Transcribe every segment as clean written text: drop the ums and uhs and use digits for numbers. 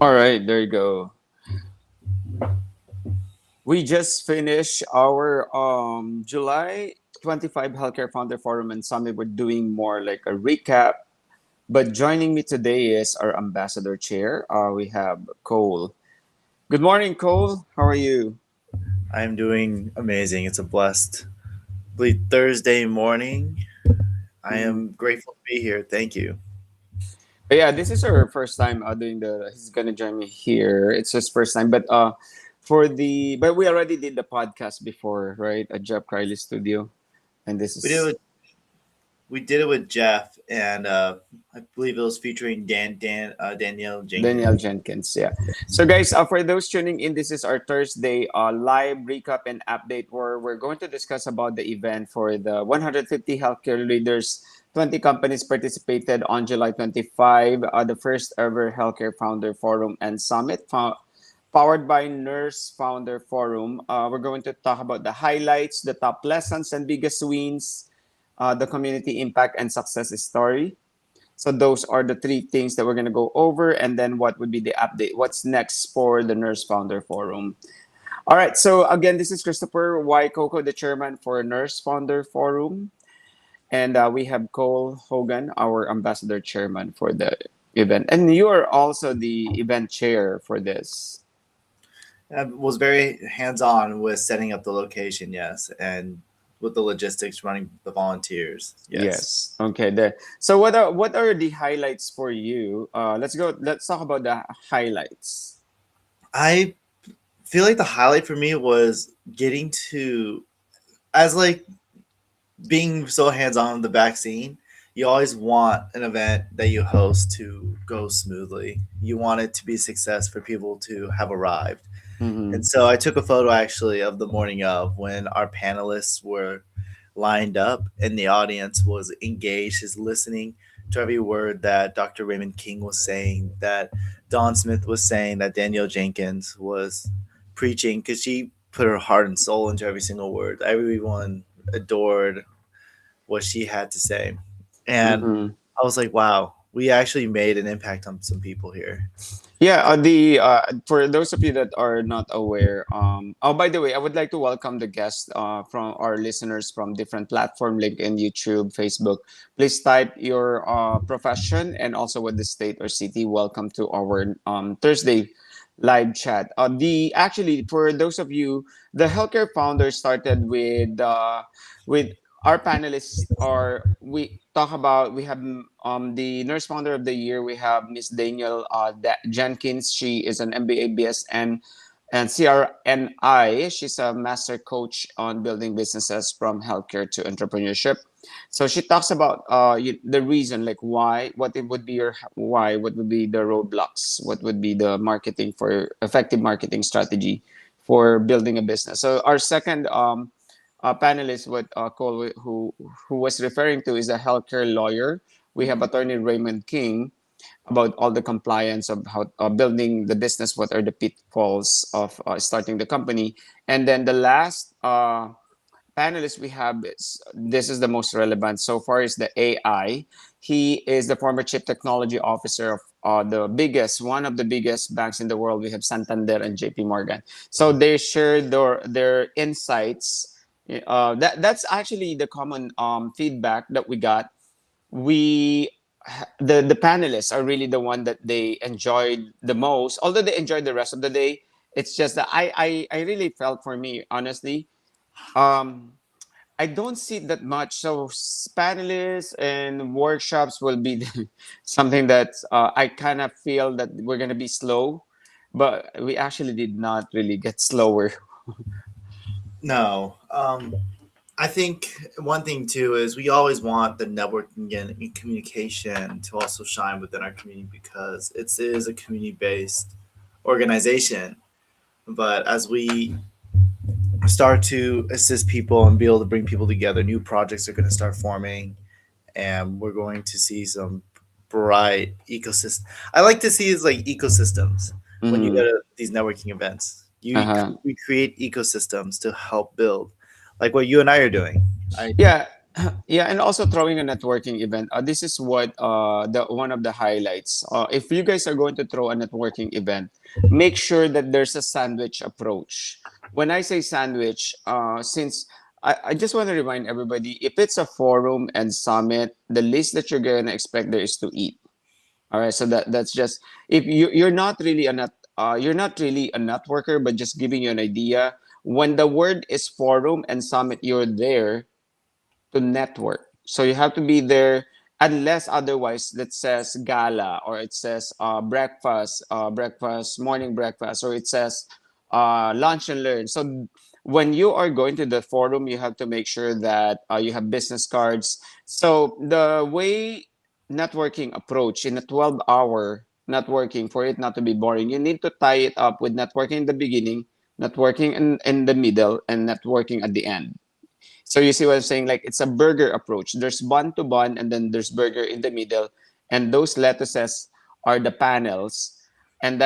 All right, there you go. We just finished our July 25 Healthcare Founder Forum and Summit. We're doing more like a recap. But joining me today is our ambassador chair. We have Cole. Good morning, Cole. How are you? I'm doing amazing. It's a blessed Thursday morning. I Mhm. am grateful to be here. Thank you. But yeah, this is our first time doing the. He's gonna join me here. It's his first time, but we already did the podcast before, right? At Jeff Kiley's studio, and this We did it is with, we did it with Jeff, and I believe it was featuring Danielle Daniel Jenkins. Jenkins. Yeah. So, guys, for those tuning in, this is our Thursday live recap and update where we're going to discuss about the event for the 150 healthcare leaders. 20 companies participated on July 25, the first ever Healthcare Founder Forum and Summit, powered by Nurse Founder Forum. We're going to talk about the highlights, the top lessons and biggest wins, the community impact and success story. So those are the three things that we're going to go over, and then what would be the update? What's next for the Nurse Founder Forum? All right. So again, this is Christopher Y. Coco, the chairman for Nurse Founder Forum, and we have Cole Hogan, our ambassador chairman for the event, and you are also the event chair for this. I was very hands on with setting up the location, yes, and with the logistics, running the volunteers, yes. Yes. Okay. There. So what are the highlights for you? Let's go. Let's talk about the highlights. I feel like the highlight for me was getting to, as like being so hands on the vaccine, you always want an event that you host to go smoothly. You want it to be a success for people to have arrived. Mm-hmm. And so I took a photo actually of the morning of when our panelists were lined up and the audience was engaged, is listening to every word that Dr. Raymond King was saying, that Don Smith was saying, that Danielle Jenkins was preaching, because she put her heart and soul into every single word. Everyone adored what she had to say. And Mm-hmm. I was like, wow, we actually made an impact on some people here. Yeah, the for those of you that are not aware, oh, by the way, I would like to welcome the guests from our listeners from different platform, LinkedIn, YouTube, Facebook. Please type your profession and also what the state or city. Welcome to our Thursday live chat. The actually for those of you, the healthcare founder started with our panelists are we talk about we have the nurse founder of the year. We have Miss Daniel Jenkins. She is an MBA BSN and CRNI. She's a master coach on building businesses from healthcare to entrepreneurship. So she talks about the reason, like why, what it would be your why, what would be the roadblocks, what would be the marketing for effective marketing strategy for building a business. So our second panelist, what Cole who was referring to, is a healthcare lawyer. We have attorney Raymond King about all the compliance of how building the business. What are the pitfalls of starting the company? And then the last panelist we have is this is the most relevant so far is the AI. He is the former chief technology officer of one of the biggest banks in the world. We have Santander and JP Morgan. So they share their insights. That's actually the common feedback that we got. We the panelists are really the one that they enjoyed the most, although they enjoyed the rest of the day. It's just that I really felt, for me honestly, um I don't see that much. So panelists and workshops will be something that I kind of feel that we're gonna be slow, but we actually did not really get slower. No. I think one thing too is we always want the networking and communication to also shine within our community, because it is a community based organization. But as we start to assist people and be able to bring people together, new projects are going to start forming, and we're going to see some bright ecosystem. I like to see is like ecosystems when you go Mm-hmm. to these networking events. Uh-huh. We create ecosystems to help build, like what you and I are doing. I Yeah. Yeah, and also throwing a networking event. This is what the one of the highlights. If you guys are going to throw a networking event, make sure that there's a sandwich approach. When I say sandwich, since I just want to remind everybody, if it's a forum and summit, the least that you're gonna expect there is to eat. All right, so that's just if you're not really a you're not really a networker, but just giving you an idea. When the word is forum and summit, you're there to network. So you have to be there unless otherwise that says gala or it says breakfast, morning breakfast, or it says lunch and learn. So when you are going to the forum, you have to make sure that you have business cards. So the way networking approach in a 12-hour networking, for it not to be boring, you need to tie it up with networking in the beginning, networking in the middle, and networking at the end. So you see what I'm saying? Like it's a burger approach. There's bun to bun, and then there's burger in the middle, and those lettuces are the panels, and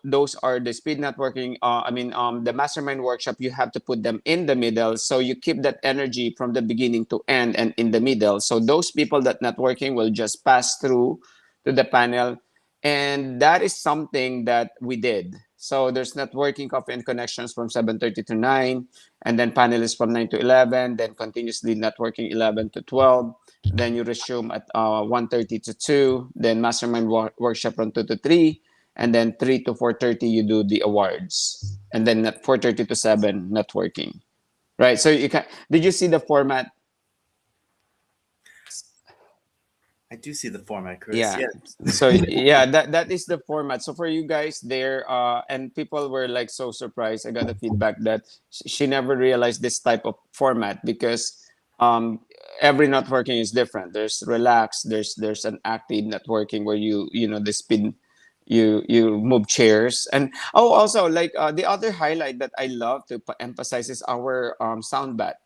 those are the speed networking. The mastermind workshop. You have to put them in the middle, so you keep that energy from the beginning to end and in the middle. So those people that networking will just pass through to the panel, and that is something that we did. So there's networking coffee and connections from 7:30 to 9, and then panelists from 9 to 11, then continuously networking 11 to 12, then you resume at 1:30 to 2, then mastermind workshop from 2 to 3, and then 3 to 4:30 you do the awards, and then at 4:30 to 7 networking, right? So you can, did you see the format? I do see the format, Chris. Yeah. Yeah. So yeah, that is the format. So for you guys there, and people were like so surprised. I got the feedback that she never realized this type of format because um, every networking is different. There's relaxed. There's an active networking where the spin, you move chairs, and also like the other highlight that I love to emphasize is our sound bath.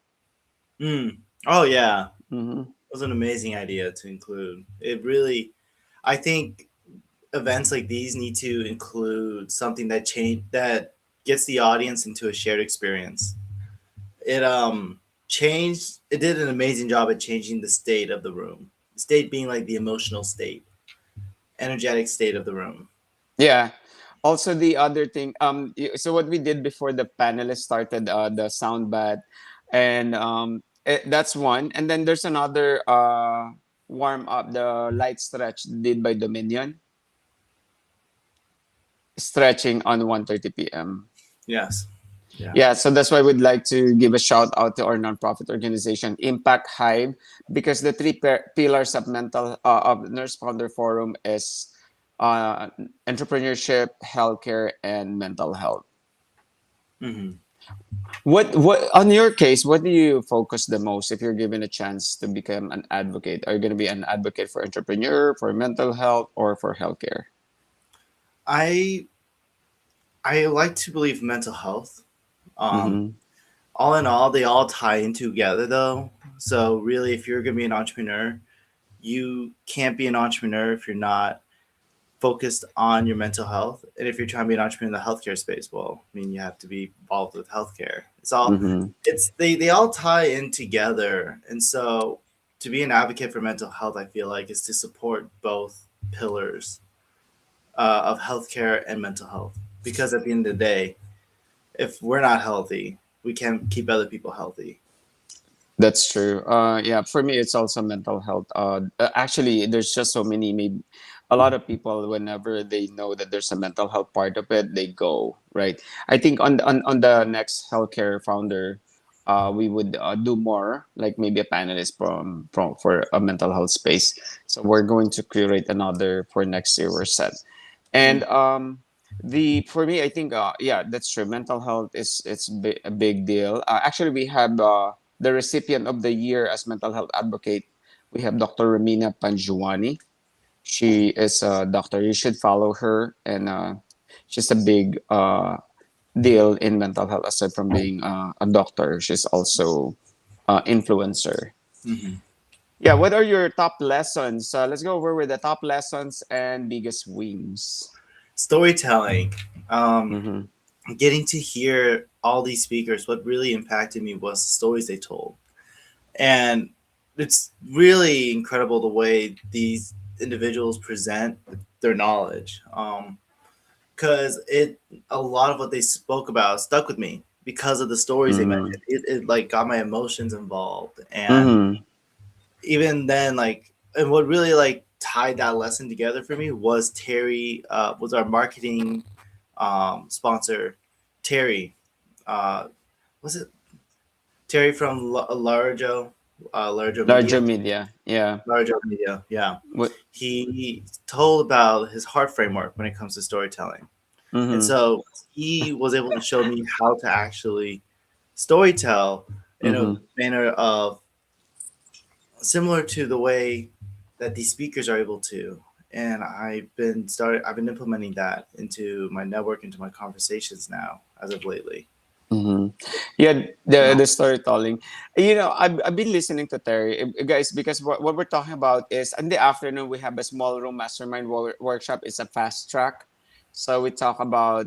Mm. Oh yeah, Mm-hmm. it was an amazing idea to include. It really, I think events like these need to include something that gets the audience into a shared experience. It changed. It did an amazing job at changing the state of the room. State being like the emotional state, energetic state of the room. Yeah. Also, the other thing, so what we did before the panelists started the sound bath, and that's one. And then there's another warm up, the light stretch did by Dominion, stretching on 1:30 p.m. Yes. Yeah. Yeah, so that's why we'd like to give a shout out to our nonprofit organization, Impact Hive, because the three pillars of of Nurse Founder Forum is uh, entrepreneurship, healthcare, and mental health. Hmm. What on your case? What do you focus the most if you're given a chance to become an advocate? Are you going to be an advocate for entrepreneur, for mental health, or for healthcare? I I like to believe mental health. Um, Mm-hmm. all in all, they all tie in together though. So really, if you're gonna be an entrepreneur, you can't be an entrepreneur if you're not focused on your mental health. And if you're trying to be an entrepreneur in the healthcare space, well, I mean, you have to be involved with healthcare. Mm-hmm. They all tie in together. And so to be an advocate for mental health, I feel like is to support both pillars of healthcare and mental health. Because at the end of the day, if we're not healthy, we can't keep other people healthy. That's true. Yeah, for me, it's also mental health. Actually, there's just so many. Maybe a lot of people, whenever they know that there's a mental health part of it, they go right. I think on the next healthcare founder, we would do more, like maybe a panelist from for a mental health space. So we're going to curate another for next year. We're set, and Mm. the for me, I think yeah, that's true. Mental health is a big deal. Actually, we have the recipient of the year as mental health advocate. We have Dr. Ramina Panjuani. She is a doctor. You should follow her, and she's a big deal in mental health. Aside from being a doctor, she's also influencer. Mm-hmm. Yeah, what are your top lessons? Let's go over with the top lessons and biggest wins. Storytelling. Um, Mm-hmm. Getting to hear all these speakers, what really impacted me was the stories they told. And it's really incredible the way these individuals present their knowledge. Because it a lot of what they spoke about stuck with me because of the stories they Mm-hmm. mentioned. It like got my emotions involved, and Mm-hmm. even then, like, and what really like tied that lesson together for me was Terry, was our marketing sponsor. Terry, uh, was it Terry from Largo Media? Larger media. Yeah. Largo Media, yeah. What? He told about his heart framework when it comes to storytelling. And Mm-hmm. so he was able to show me how to actually storytell in a Mm-hmm. manner of similar to the way that these speakers are able to. And I've been implementing that into my network, into my conversations now as of lately. Mm-hmm. Yeah, the storytelling. I've been listening to Terry, guys, because what we're talking about is in the afternoon we have a small room mastermind workshop. It's a fast track, so we talk about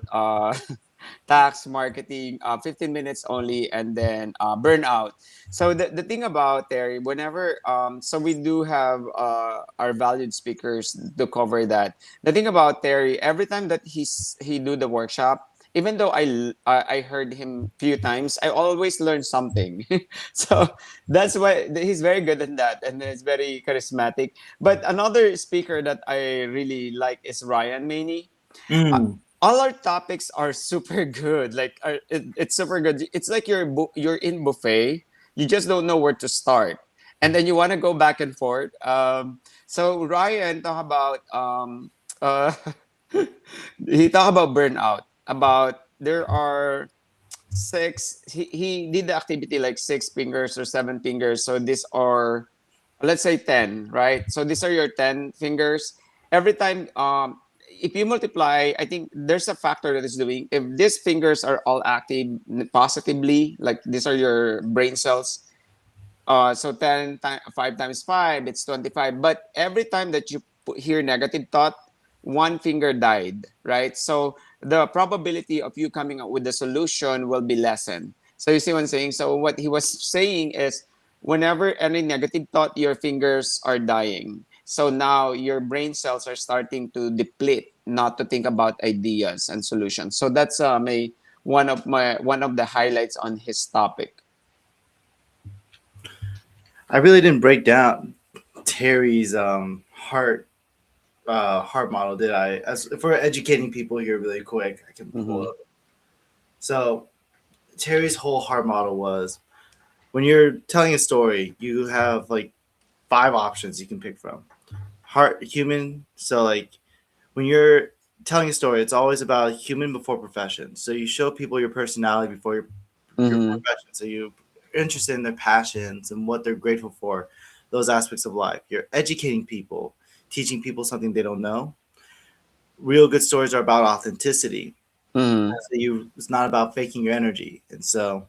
tax, marketing, 15 minutes only, and then burnout. So the thing about Terry, whenever so we do have our valued speakers to cover that. The thing about Terry, every time that he do the workshop, even though I heard him few times, I always learn something. So that's why he's very good at that, and it's very charismatic. But another speaker that I really like is Ryan Maney. uh, Mm. all our topics are super good. Like it's super good. It's like you're in buffet. You just don't know where to start, and then you want to go back and forth. So Ryan talk about uh, he talk about burnout. About there are six. He did the activity like 6 fingers or 7 fingers. So these are, let's say, 10, right? So these are your 10 fingers. Every time, if you multiply, I think there's a factor that is doing, if these fingers are all active positively, like these are your brain cells, so 5 times 5, it's 25. But every time that you hear negative thought, 1 finger died, right? So the probability of you coming up with the solution will be lessened. So you see what I'm saying? So what he was saying is, whenever any negative thought, your fingers are dying. So now your brain cells are starting to deplete, not to think about ideas and solutions. So that's one of the highlights on his topic. I really didn't break down Terry's heart model, did I? As if we're educating people here really quick, I can pull Mm-hmm. up. So Terry's whole heart model was when you're telling a story, you have like 5 options you can pick from. Heart, human. So like when you're telling a story, it's always about human before profession. So you show people your personality before your Mm-hmm. profession. So you're interested in their passions and what they're grateful for, those aspects of life. You're educating people, teaching people something they don't know. Real good stories are about authenticity. Mm-hmm. So it's not about faking your energy. And so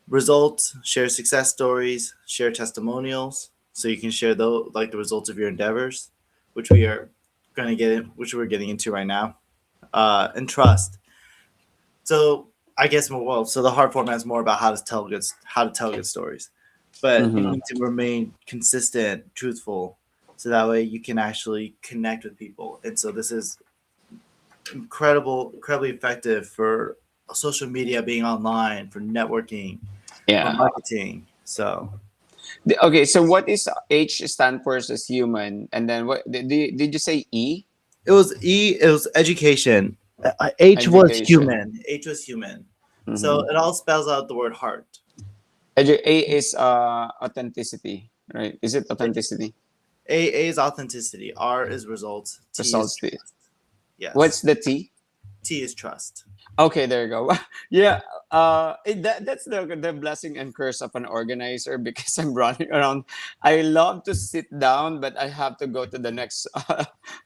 results, share success stories, share testimonials, so you can share the results of your endeavors, which we are going to which we're getting into right now, and trust. So I guess so the hard format is more about how to tell good stories, but you Mm-hmm. need to remain consistent, truthful, so that way you can actually connect with people. And so this is incredibly effective for social media, being online, for networking, for Yeah. marketing. So Okay, so what is H stand for as human? And then what did you say E? it was it was education. H was Education. human. H was human. So Mm-hmm. it all spells out the word heart. A is authenticity, right? Is it authenticity? A is authenticity. R is results. T is Results T. trust. Yes. What's the T? T is trust. Okay, there you go. Yeah, that's the blessing and curse of an organizer because I'm running around. I love to sit down, but I have to go to the next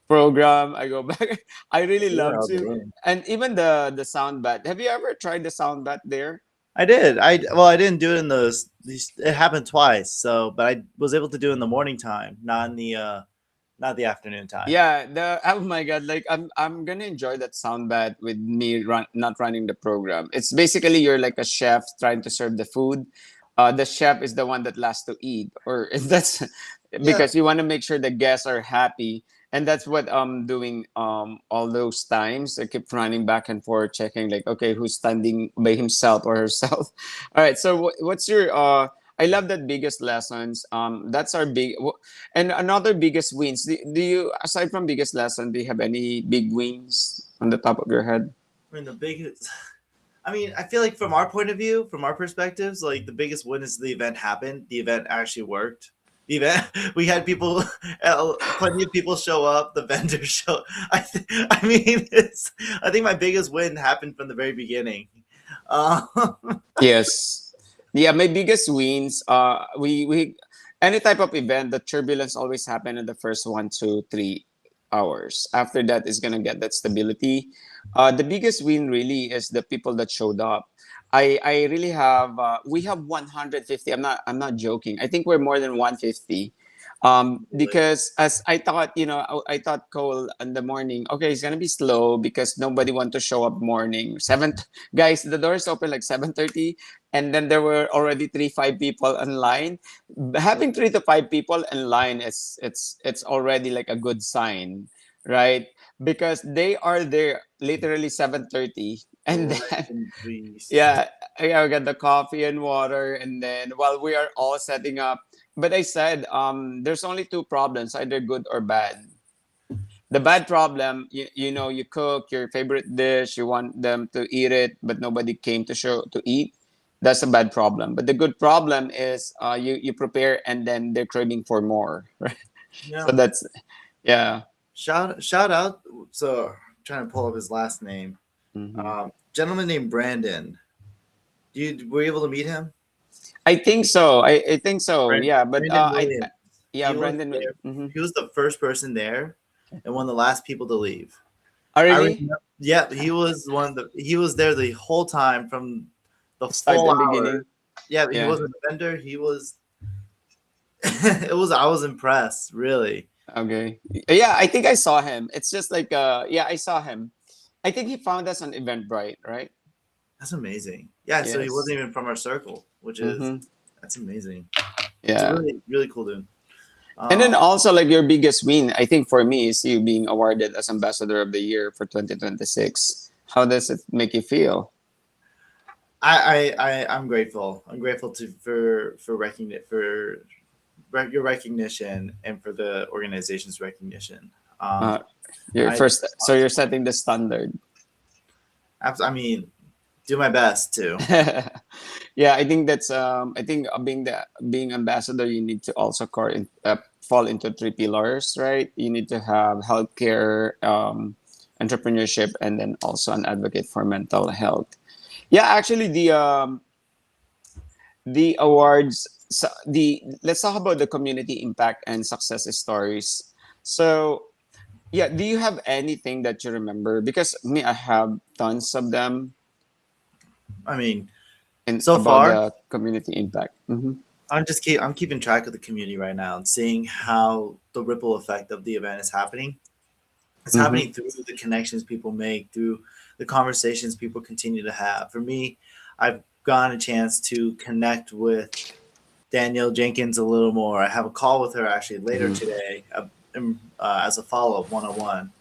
program. I go back. I really You're love out of the to, room. and even the sound bath. Have you ever tried the sound bath there? I did. I didn't do it in these. It happened twice. So, but I was able to do it in the morning time, not the afternoon time. Yeah, the oh my god, like I'm gonna enjoy that sound bath with me not running the program. It's basically you're like a chef trying to serve the food. the chef is the one that last to eat, or that's Yeah. because you want to make sure the guests are happy. And that's what I'm doing all those times. I keep running back and forth checking like, okay, who's standing by himself or herself. All right, so what's your I love that biggest lessons. That's our and another biggest wins. Do you, aside from biggest lesson, do you have any big wins on the top of your head? I mean, the biggest. I mean, I feel like from our point of view, from our perspectives, like the biggest win is the event happened. The event actually worked. The event, we had people, plenty of people show up. The vendors show. I mean, I think my biggest win happened from the very beginning. Uh, Yes. Yeah, my biggest wins, we any type of event, the turbulence always happen in the first 1 to 3 hours. After that is gonna get that stability. The biggest win really is the people that showed up. I really have we have 150. I'm not joking. I think we're more than 150. really? Because as I thought, I thought Cole in the morning, okay, it's gonna be slow because nobody want to show up morning. Guys, the doors open like 7:30, and then there were already 3 5 people in line. Having 3 to 5 people in line is it's already like a good sign, right? Because they are there literally 7:30, and then Please. yeah, I got the coffee and water, and then while we are all setting up, but I said, there's only two problems, either good or bad. The bad problem, you cook your favorite dish, you want them to eat it, but nobody came to show to eat. That's a bad problem. But the good problem is, you prepare and then they're craving for more, right? So Yeah. that's yeah. Shout out. So trying to pull up his last name. Mhm. Gentleman named Brandon. You were you able to meet him? I think so. I think so. Yeah, but Brandon Williams. yeah, He was Brandon. there. Mm-hmm. He was the first person there, and one of the last people to leave. Oh, I really? remember. Yeah, he was one of the. He was there the whole time from the Start full and hour. beginning. Yeah, he Yeah. wasn't a vendor. He was. It was. I was impressed. Really. Okay. Yeah, I think I saw him. It's just like yeah, I saw him. I think he found us on Eventbrite, right? That's amazing. Yeah. So he Yes. wasn't even from our circle, which is Mm-hmm. that's amazing. It's a Yeah. really really cool dude. And then Um, also like your biggest win, I think for me, is you being awarded as Ambassador of the Year for 2026. How does it make you feel? I'm grateful. I'm grateful to for your recognition and for the organization's recognition. Uh, your I first, so you're setting the standard. I mean, do my best to. Yeah, I think that's I think being ambassador, you need to also fall into 3 pillars, right? You need to have healthcare, entrepreneurship, and then also an advocate for mental health. Yeah, actually, the awards. So the let's talk about the community impact and success stories. So yeah, do you have anything that you remember? Because me, I have tons of them I mean, in so about far, the community impact. Mm-hmm. I'm keeping track of the community right now and seeing how the ripple effect of the event is happening. It's Mm-hmm. happening through the connections people make, through the conversations people continue to have. For me, I've gotten a chance to connect with Danielle Jenkins a little more. I have a call with her actually later Mm-hmm. today, as a follow up 101.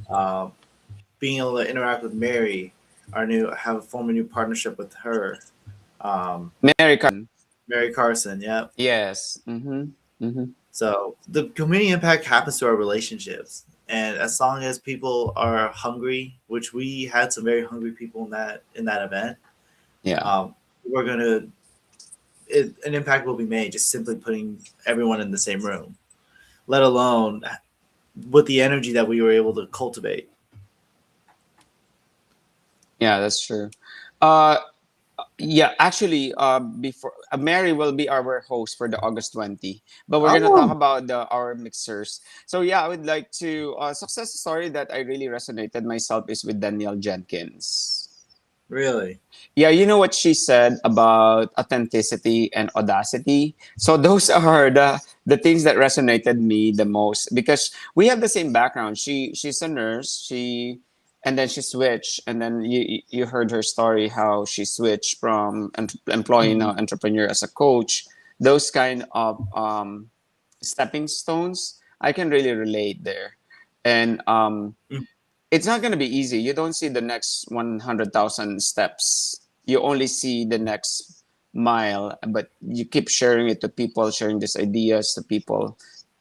Um, Being able to interact with Mary, have a form a new partnership with her. Um, Mary Carson. Mary Carson, yeah. Yes. Mm-hmm. Mm-hmm. So the community impact happens to our relationships, and as long as people are hungry, which we had some very hungry people in that event, Yeah. we're gonna an impact will be made just simply putting everyone in the same room, let alone with the energy that we were able to cultivate. Yeah, that's true. Uh, yeah, actually, before Mary will be our host for the August 20, but we're gonna talk Oh, about our mixers. So yeah, I would like to success story that I really resonated myself is with Danielle Jenkins. really? Yeah, you know what she said about authenticity and audacity. So those are the things that resonated me the most because we have the same background. She's a nurse. She and then she switched, and then you heard her story how she switched from employee now Mhm. entrepreneur as a coach. Those kind of stepping stones, I can really relate there. And Mhm. it's not going to be easy. You don't see the next 100,000 steps. You only see the next mile, but you keep sharing it to people, sharing these ideas to people.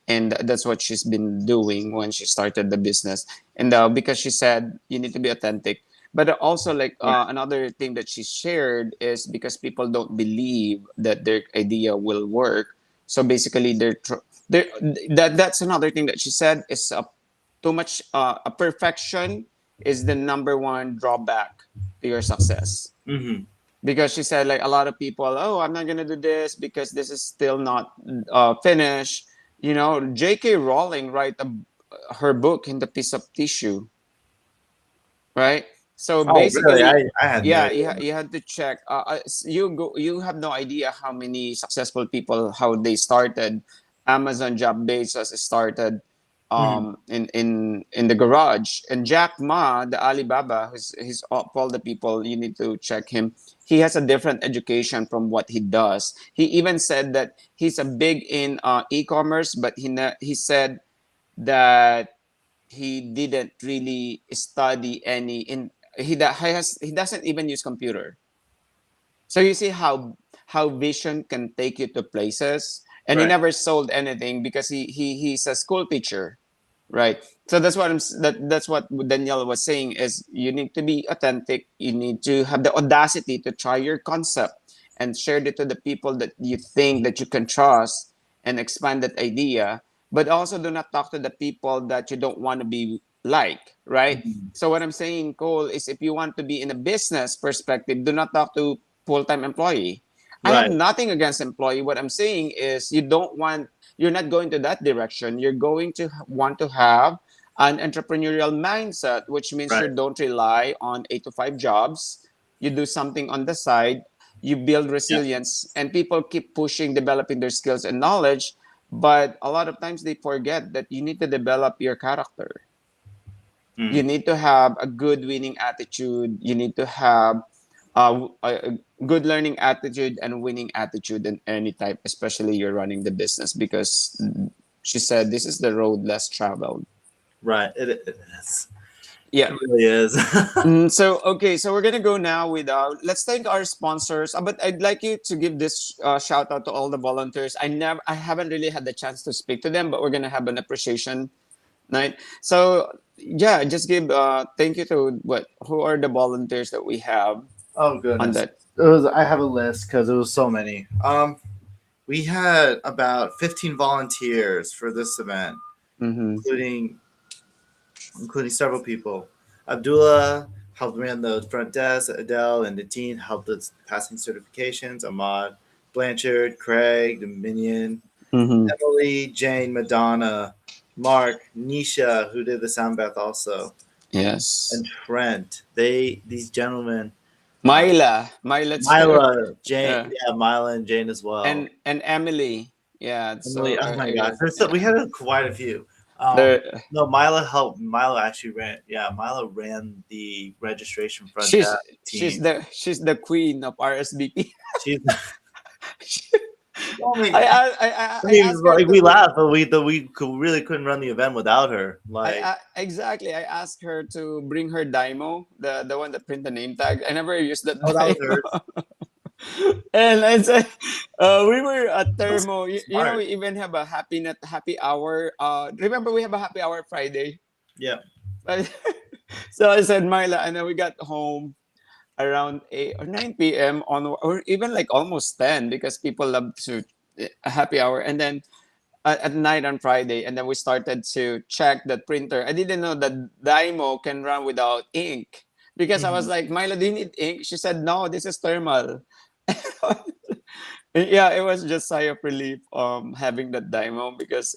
And that's what she's been doing when she started the business. And because she said you need to be authentic. But also, like Right. another thing that she shared is because people don't believe that their idea will work. So basically, they're that's another thing that she said is too much a perfection is the number one drawback to your success, Hmm. because she said like a lot of people, oh, I'm not gonna do this because this is still not finished. J.K. Rowling write her book in the piece of tissue, right? So Oh, really? basically, I had no yeah, idea. you had to check. You have no idea how many successful people how they started. Amazon, Jeff Bezos started Hmm. in the garage, and Jack Ma, the Alibaba, who's he's of all the people you need to check him. He has a different education from what he does. He even said that he's a big in e-commerce, but he said that he didn't really study any in he doesn't even use computer. So you see how vision can take you to places, and he Right. never sold anything because he's a school teacher, right? So that's what Danielle was saying is you need to be authentic. You need to have the audacity to try your concept and share it to the people that you think that you can trust and expand that idea. But also do not talk to the people that you don't want to be like, right? Mhm. So what I'm saying, Cole, is if you want to be in a business perspective, do not talk to full-time employee. I have Right. nothing against employee. What I'm saying is you're not going to that direction. You're going to want to have an entrepreneurial mindset, which means you Right. don't rely on 8 to 5 jobs. You do something on the side, you build Yeah. resilience, and people keep pushing, developing their skills and knowledge. But a lot of times they forget that you need to develop your character. You Mm. need to have a good winning attitude. You need to have a good learning attitude and winning attitude in any type, especially you're running the business, because she said this is the road less traveled. Right. It is. Yeah. It really is. So okay, so we're gonna go now with let's thank our sponsors. But I'd like you to give this shout out to all the volunteers. I haven't really had the chance to speak to them, but we're gonna have an appreciation night. So yeah, just give thank you to what who are the volunteers that we have Oh on goodness. that. It was. I have a list because it was so many. We had about 15 volunteers for this event, Mm-hmm. including several people. Abdullah helped run the front desk. Adele and Natine helped with passing certifications. Ahmad, Blanchard, Craig, Dominion, Mm-hmm. Emily, Jane, Madonna, Mark, Nisha, who did the sound bath also, and Yes. Trent. These gentlemen, uh, Myla too. Mila, Jane, Yeah. yeah, Mila and Jane as well. And Emily. Yeah. Emily, So oh my I gosh, guess we yeah. had quite a few. The No, Mila helped. Mila actually ran. Yeah, Mila ran the registration front she's desk team. she's the queen of RSVP. She's. Oh my, I I mean, asked her like we to laughed, but really couldn't run the event without her. Like exactly. I asked her to bring her Dymo, the one that print the name tag. I never used that oh, that was hers. Dymo. And I said, we were at That's Thermo. We smart. even have a happy hour. Remember we have a happy hour Friday. Yeah. So I said, Myla, and then we got home around 8 or 9 p.m. on, or even like almost 10, because people love to a happy hour. And then at night on Friday, and then we started to check the printer. I didn't know that Dymo can run without ink, because I was Mhm. like, Myla, do you need ink? She said, no, this is thermal. Yeah, it was just sigh of relief having that Dymo, because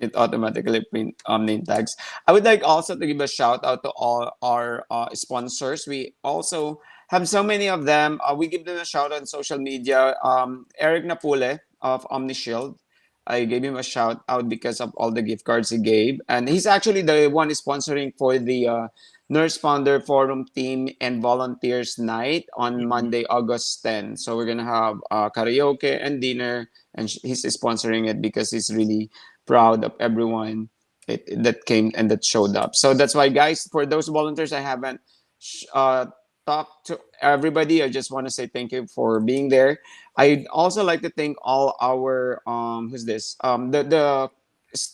it automatically print name tags. I would like also to give a shout out to all our sponsors. We also have so many of them. We give them a shout out on social media. Eric Napule of OmniShield. I gave him a shout out because of all the gift cards he gave, and he's actually the one sponsoring for Nurse Founder Forum Team and Volunteers Night on Mhm. Monday, August 10. So we're gonna have karaoke and dinner, and he's sponsoring it because he's really proud of everyone that came and that showed up. So that's why, guys, for those volunteers I haven't talked to everybody, I just want to say thank you for being there. I'd also like to thank all our who's this the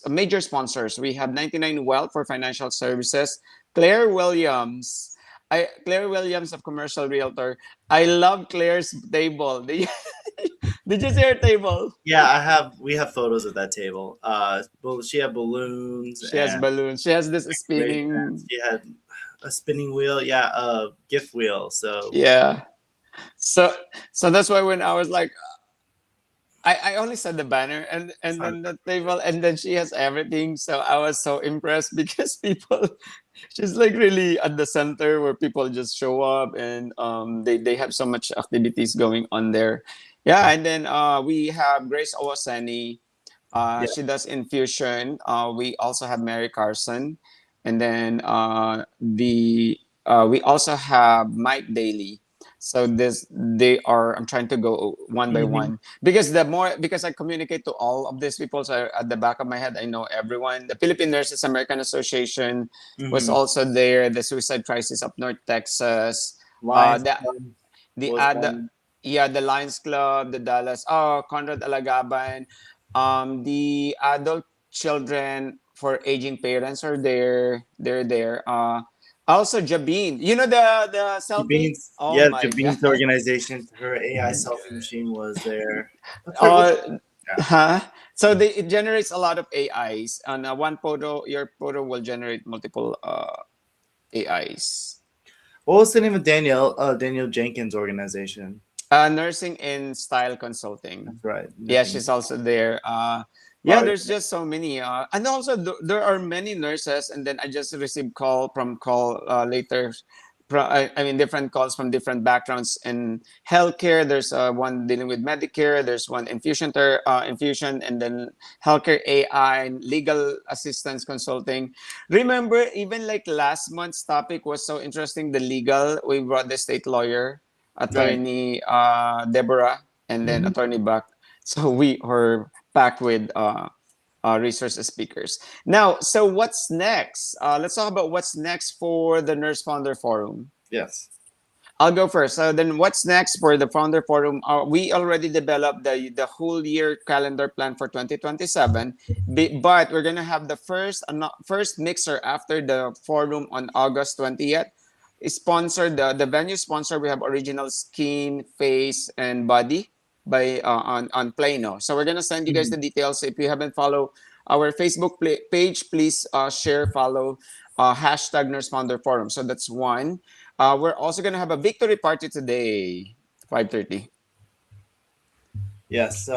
major sponsors. We have 99 Wealth for financial services, Claire Williams. Claire Williams of Commercial Realtor. I love Claire's table. Did you see her table? Yeah, we have photos of that table. Well, she had balloons She has and balloons. She has this arrangements. spinning. She had a spinning wheel, yeah, a gift wheel. So Yeah. So so that's why when I was like, I only said the banner and fun. then the table and then she has everything. So I was so impressed because people she's like really at the center where people just show up and they have so much activities going on there. Yeah, and then we have Grace Owaseni. Yeah. She does infusion. We also have Mary Carson, and then we also have Mike Daly. So this they are. I'm trying to go one by Hmm. one because the more because I communicate to all of these people. So at the back of my head, I know everyone. The Philippine Nurses American Association was Hmm. also there. The Suicide Crisis of North Texas. Uh, Lions the Club the was ad one. yeah, the Lions Club, the Dallas, Conrad Alagaban, the adult children for aging parents are there. They're there. Also Jabin, you know the selfie. Jabin's, Oh yeah, my god. Jabin's organization, her AI selfie machine was there. What's uh, yeah. huh? So it generates a lot of AIs. And one photo, your photo will generate multiple AIs. What was the name of Danielle? Daniel Jenkins' organization. Nursing in Style Consulting. That's right. Yeah, Nursing. she's also there. Yeah, Bobby. there's just so many. And also there are many nurses. And then I just received call later. I mean, different calls from different backgrounds in healthcare. There's one dealing with Medicare. There's one infusion, and then healthcare AI, legal assistance consulting. Remember, even like last month's topic was so interesting. The legal. We brought the state lawyer, Right. attorney Deborah, and then Hmm. attorney Buck. So we are packed with resource speakers. Now, so what's next? Let's talk about what's next for the Nurse Founder Forum. Yes. I'll go first. So then, what's next for the Founder Forum? We already developed the whole year calendar plan for 2027, but we're gonna have the first mixer after the forum on August 20th. Sponsored the venue sponsor. We have Original Skin, Face, and Body by on Plano. So we're gonna send you guys Mhm. the details. If you haven't followed our Facebook page, please share, follow, hashtag Nurse Founder Forum. So that's one. We're also gonna have a victory party today, 5:30. Yes.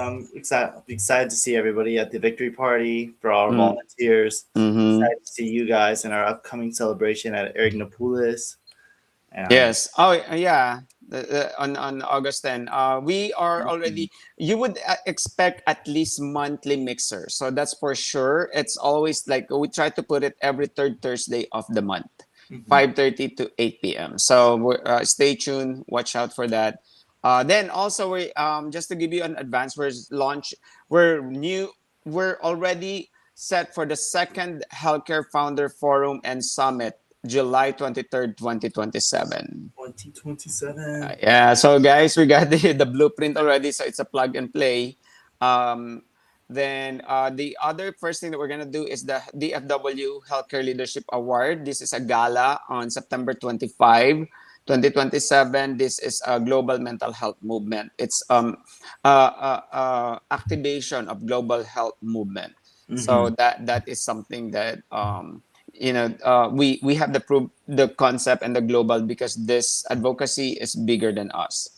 Excited to see everybody at the victory party for our Mm. volunteers. Mm-hmm. Excited to see you guys in our upcoming celebration at Erignopolis. Um, Yes. Oh, yeah. On August 10, we are already. You would expect at least monthly mixer, so that's for sure. It's always like we try to put it every third Thursday of the month, mhm. 5:30 to 8 p.m. So stay tuned. Watch out for that. Then also we just to give you an advance, We're new. We're already set for the second Healthcare Founder Forum and Summit, July 23rd, 2027. 2027. Yeah, so guys, we got the blueprint already, so it's a plug and play. Um, then the other first thing that we're gonna do is the DFW Healthcare Leadership Award. This is a gala on September 25, 2027. This is a global mental health movement. It's activation of global health movement. So Hmm. that is something that we have the concept and the global because this advocacy is bigger than us.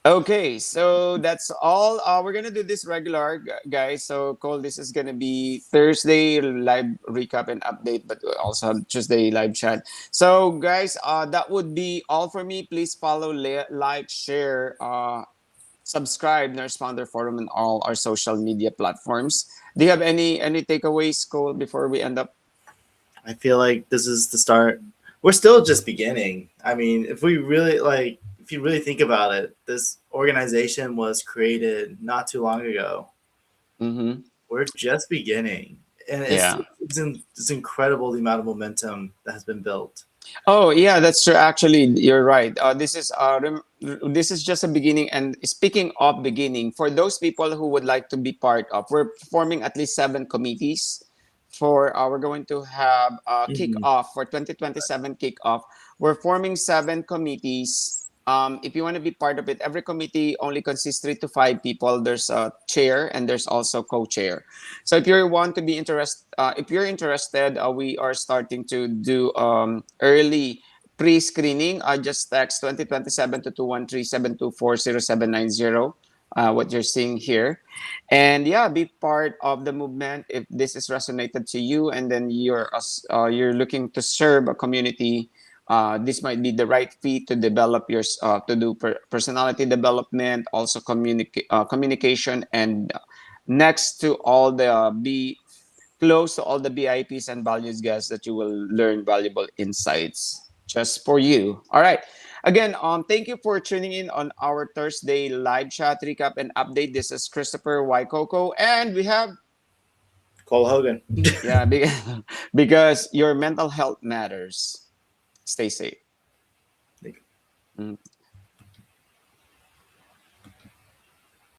Okay, so that's all. We're gonna do this regular, guys. So, Cole, this is gonna be Thursday live recap and update, but we also have Tuesday live chat. So, guys, that would be all for me. Please follow, like, share, subscribe, Nurse Founder Forum, and all our social media platforms. Do you have any takeaways, Cole, before we end up? I feel like this is the start. We're still just beginning. I mean, if we really like, if you really think about it, this organization was created not too long ago. Mm-hmm. We're just beginning, and Yeah. it's incredible the amount of momentum that has been built. Oh, yeah, that's true. Actually, you're right. This is just a beginning. And speaking of beginning, for those people who would like to be part of, we're forming at least 7 committees. We're going to have a Mhm. kickoff for 2027 kickoff. We're forming 7 committees. If you want to be part of it, every committee only consists 3 to 5 people. There's a chair and there's also co-chair. So if you're interested, we are starting to do early pre-screening. Just text 2027 to 213-724-0790. What you're seeing here, and yeah, be part of the movement if this is resonated to you, and then you're looking to serve a community. This might be the right fit to develop your to do personality development, also communication, and next to all the be close to all the VIPs and values guests that you will learn valuable insights just for you. All right. Again, thank you for tuning in on our Thursday live chat recap and update. This is Christopher Waikoko, and we have Cole Hogan. yeah, because your mental health matters. Stay safe. Mm.